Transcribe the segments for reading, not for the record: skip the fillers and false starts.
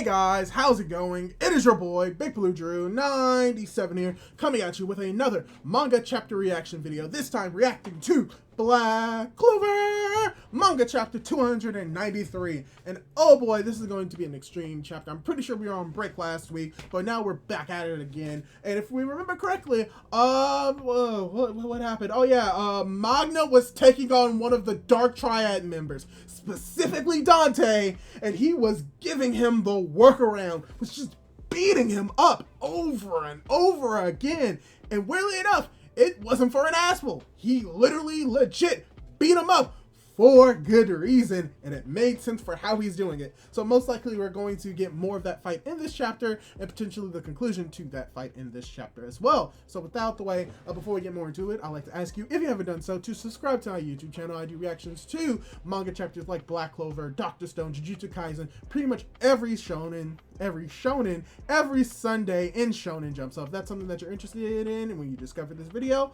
guys, how's it going? It is your boy, Big Blue Drew 97 here, coming at you with another manga chapter reaction video, this time reacting to Black Clover, manga chapter 293, and oh boy, this is going to be an extreme chapter. I'm pretty sure we were on break last week, but now we're back at it again, and if we remember correctly, what happened? Oh yeah, Magna was taking on one of the Dark Triad members, specifically Dante, and he was giving him the workaround, was just beating him up over and over again, and weirdly enough, it wasn't for an asshole. He literally legit beat him up for good reason, and it made sense for how he's doing it. So most likely we're going to get more of that fight in this chapter, and potentially the conclusion to that fight in this chapter as well. So without the way, before we get more into it, I'd like to ask you, if you haven't done so, to subscribe to our YouTube channel. I do reactions to manga chapters like Black Clover, Dr.STONE, Jujutsu Kaisen, pretty much every shonen, every Sunday in Shonen Jump. So if that's something that you're interested in, and when you discover this video,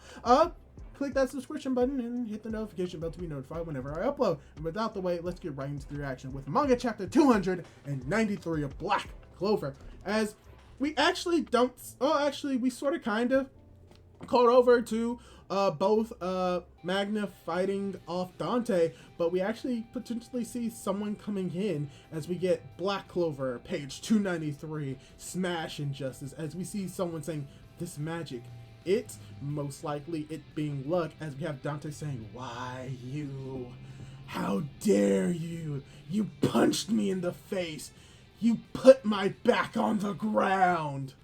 click that subscription button and hit the notification bell to be notified whenever I upload. And without the wait, let's get right into the reaction with manga chapter 293 of Black Clover. As we actually don't, we sort of kind of called over to both Magna fighting off Dante, but we actually potentially see someone coming in as we get Black Clover, page 293, Smash Injustice, as we see someone saying, "This magic, it's most likely it being luck," as we have Dante saying, "Why you? How dare you? You punched me in the face. You put my back on the ground."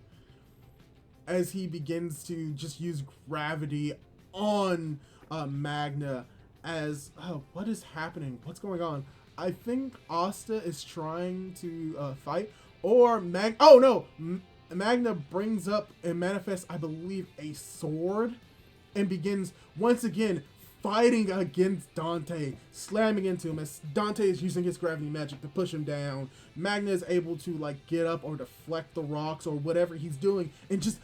As he begins to just use gravity on Magna as, what is happening? What's going on? I think Asta is trying to fight, or Magna brings up and manifests, I believe, a sword and begins once again fighting against Dante, slamming into him as Dante is using his gravity magic to push him down. Magna is able to like get up or deflect the rocks or whatever he's doing and just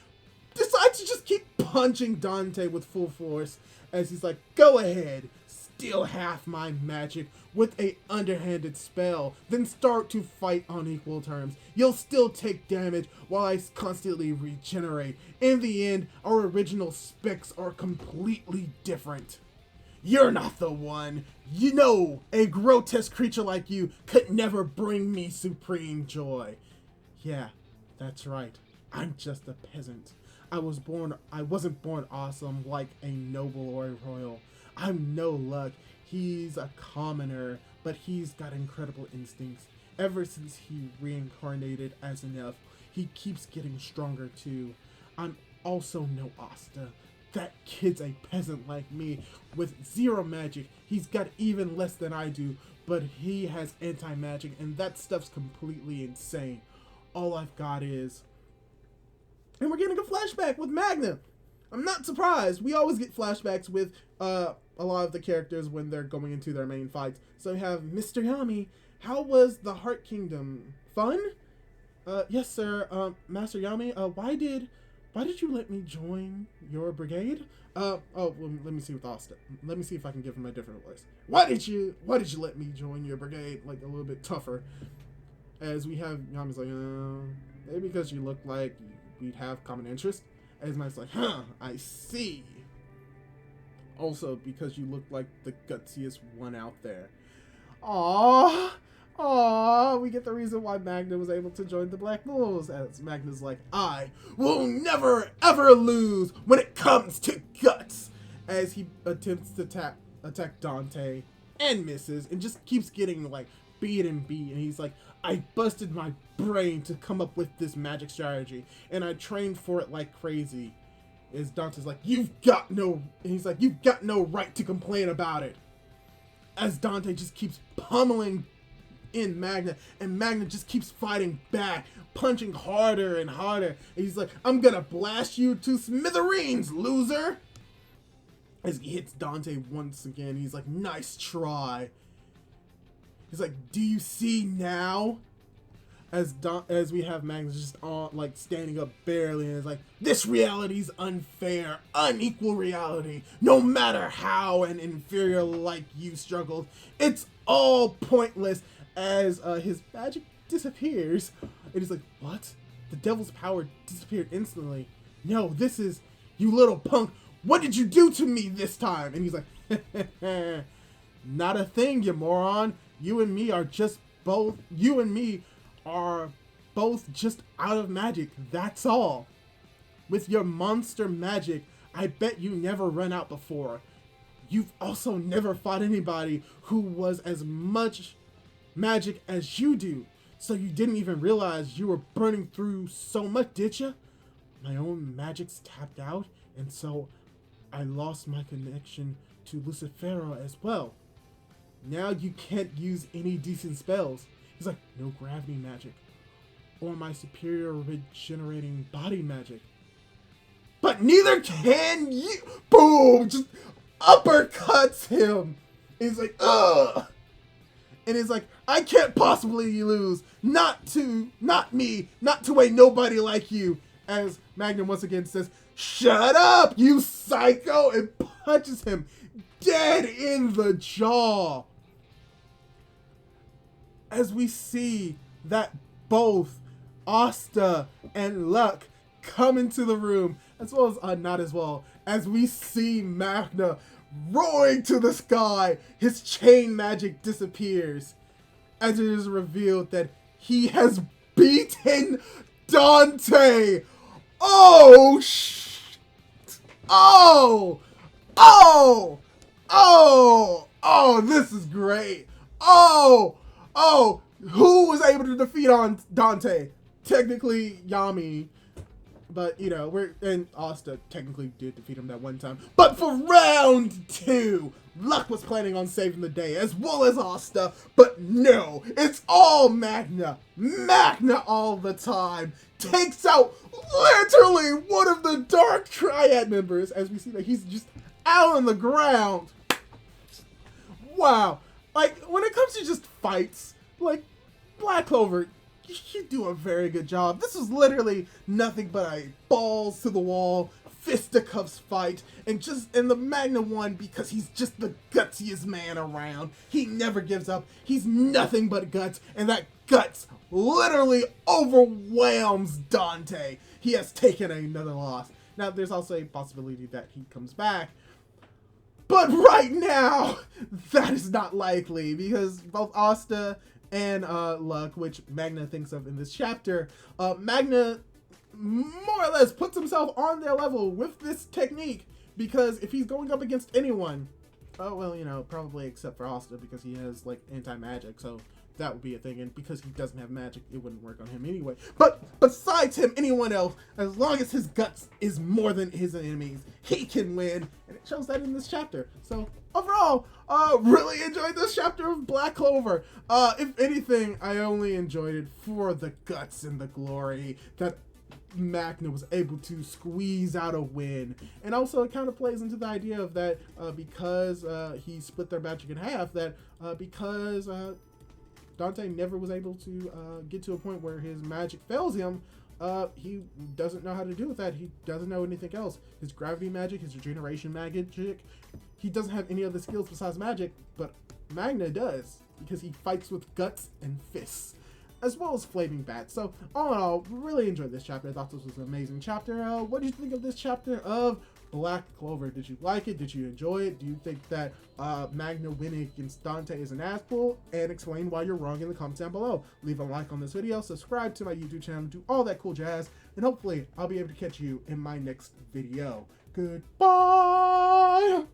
decides to just keep punching Dante with full force as he's like, "Go ahead, steal half my magic with a underhanded spell, then start to fight on equal terms. You'll still take damage while I constantly regenerate. In the end, our original specs are completely different. You're not the one. You know, a grotesque creature like you could never bring me supreme joy. Yeah, that's right. I'm just a peasant. I wasn't born awesome like a noble or a royal. I'm no luck. He's a commoner, but he's got incredible instincts. Ever since he reincarnated as an elf, he keeps getting stronger too. I'm also no Asta. That kid's a peasant like me with zero magic. He's got even less than I do, but he has anti-magic, and that stuff's completely insane. All I've got is..." And we're getting a flashback with Magna. I'm not surprised. We always get flashbacks with a lot of the characters when they're going into their main fights. So we have Mr. Yami. "How was the Heart Kingdom? Fun?" "Yes, sir. Master Yami, why did you let me join your brigade?" Well, let me see with Asta. Let me see if I can give him a different voice. Why did you let me join your brigade?" Like a little bit tougher. As we have Yami's like, maybe because you look like we'd have common interest. As Mike's like, I see. Also, because you look like the gutsiest one out there. Aww, we get the reason why Magna was able to join the Black Bulls. As Magna's like, "I will never ever lose when it comes to guts." As he attempts to attack Dante and misses and just keeps getting like beat, and he's like, "I busted my brain to come up with this magic strategy, and I trained for it like crazy." As Dante's like, "You've got no," and he's like, "You've got no right to complain about it." As Dante just keeps pummeling in Magna, and Magna just keeps fighting back, punching harder and harder, and he's like, "I'm gonna blast you to smithereens, loser." As he hits Dante once again, he's like, "Nice try." He's like, "Do you see now?" As we have Magnus just on like standing up barely, and it's like, "This reality's unfair, unequal reality. No matter how an inferior like you struggled, it's all pointless." As his magic disappears. And he's like, what? The devil's power disappeared instantly. No, this is, you little punk. What did you do to me this time? And he's like, not a thing, you moron. You and me are just both, you and me are both just out of magic. That's all. With your monster magic, I bet you never run out before. You've also never fought anybody who was as much magic as you do. So you didn't even realize you were burning through so much, did you? My own magic's tapped out, and so I lost my connection to Lucifero as well. Now you can't use any decent spells. He's like, no gravity magic, or my superior regenerating body magic. But neither can you! Boom! Just uppercuts him. And he's like, ugh! And he's like, I can't possibly lose. Not me. Not to a nobody like you. As Magna once again says, shut up, you psycho! And punches him dead in the jaw. As we see that both Asta and Luck come into the room, as well as not as well, as we see Magna roaring to the sky, his chain magic disappears, as it is revealed that he has beaten Dante. Oh, this is great. Who was able to defeat on Dante? Technically, Yami. But, you know, and Asta technically did defeat him that one time. But for round 2, Luck was planning on saving the day, as well as Asta. But no, it's all Magna. Magna all the time. Takes out literally one of the Dark Triad members, as we see that he's just out on the ground. Wow. Like, when it comes to just fights, like, Black Clover, you do a very good job. This is literally nothing but a balls to the wall, fisticuffs fight, and the Magna won because he's just the gutsiest man around. He never gives up. He's nothing but guts, and that guts literally overwhelms Dante. He has taken another loss. Now, there's also a possibility that he comes back, but right now, that is not likely, because both Asta and Luck, which Magna thinks of in this chapter, Magna more or less puts himself on their level with this technique, because if he's going up against anyone, oh well, you know, probably except for Asta, because he has like anti-magic, so that would be a thing, and because he doesn't have magic, it wouldn't work on him anyway. But besides him, anyone else, as long as his guts is more than his enemies, he can win, and it shows that in this chapter. So overall, really enjoyed this chapter of Black Clover. If anything, I only enjoyed it for the guts and the glory that Magna was able to squeeze out a win. And also it kind of plays into the idea of that because he split their magic in half, that because Dante never was able to get to a point where his magic fails him, he doesn't know how to deal with that. He doesn't know anything else. His gravity magic, his regeneration magic, he doesn't have any other skills besides magic, but Magna does, because he fights with guts and fists, as well as flaming bats. So all in all, really enjoyed this chapter. I thought this was an amazing chapter. What did you think of this chapter of Black Clover? Did you like it? Did you enjoy it? Do you think that Magna winning against Dante is an ass pull? And explain why you're wrong in the comments down below. Leave a like on this video, subscribe to my YouTube channel, do all that cool jazz, and hopefully I'll be able to catch you in my next video. Goodbye!